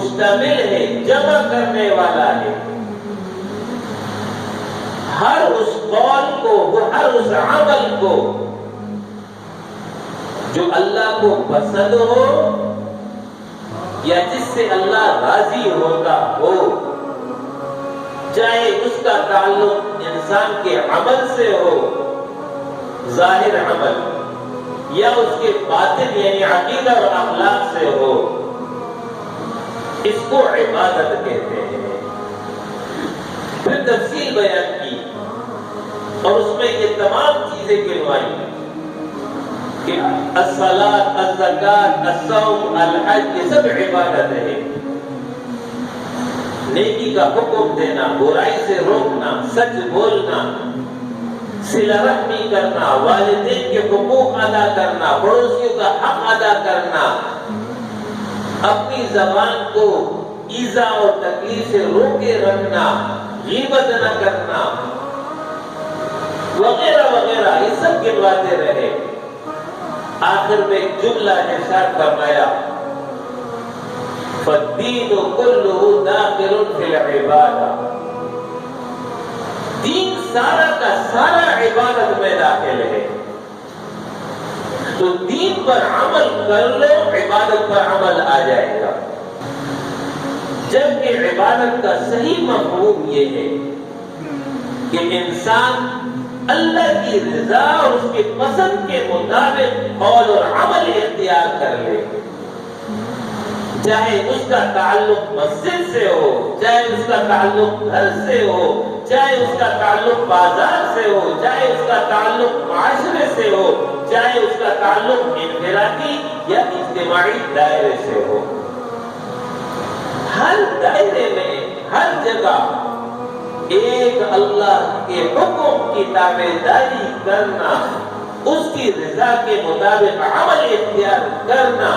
مشتمل ہے، جمع کرنے والا ہے ہر اس قول کو، ہر اس عمل کو جو اللہ کو پسند ہو یا جس سے اللہ راضی ہوتا ہو، چاہے اس کا تعلق انسان کے عمل سے ہو، ظاہر عمل، یا اس کے باطن یعنی عقیدہ اور اخلاق سے ہو، اس کو عبادت کہتے ہیں۔ پھر تفصیل بیان کی اور اس میں یہ تمام چیزیں گنوائی کہ الصلاۃ، الزکوٰۃ، الصوم، الحج، یہ سب عبادت ہے۔ نیکی کا حکم دینا، برائی سے روکنا، سچ بولنا، صلہ رحمی کرنا، والدین کے حقوق ادا کرنا، پڑوسیوں کا حق ادا کرنا، اپنی زبان کو ایذا اور تکلیف سے روکے رکھنا، غیبت نہ کرنا وغیرہ وغیرہ، یہ سب گنواتے رہے۔ آخر میں ایک جملہ ارشاد فرمایا، فالدین کلہ داخل فی العبادہ، دین سارا کا سارا عبادت میں داخل ہے۔ تو دین پر عمل کر لو، عبادت پر عمل آ جائے گا۔ جبکہ عبادت کا صحیح مفہوم یہ ہے کہ انسان اللہ کی رضا اور اس کے پسند کے مطابق قول اور عمل اختیار کر لے، چاہے اس کا تعلق مسجد سے ہو، چاہے اس کا تعلق گھر سے ہو، چاہے اس کا تعلق بازار سے ہو، چاہے اس کا تعلق معاشرے سے ہو، چاہے اس کا تعلق انفرادی یا اجتماعی دائرے سے ہو۔ ہر دائرے میں، ہر جگہ ایک اللہ کے حکم کی تابعداری کرنا، اس کی رضا کے مطابق عمل اختیار کرنا،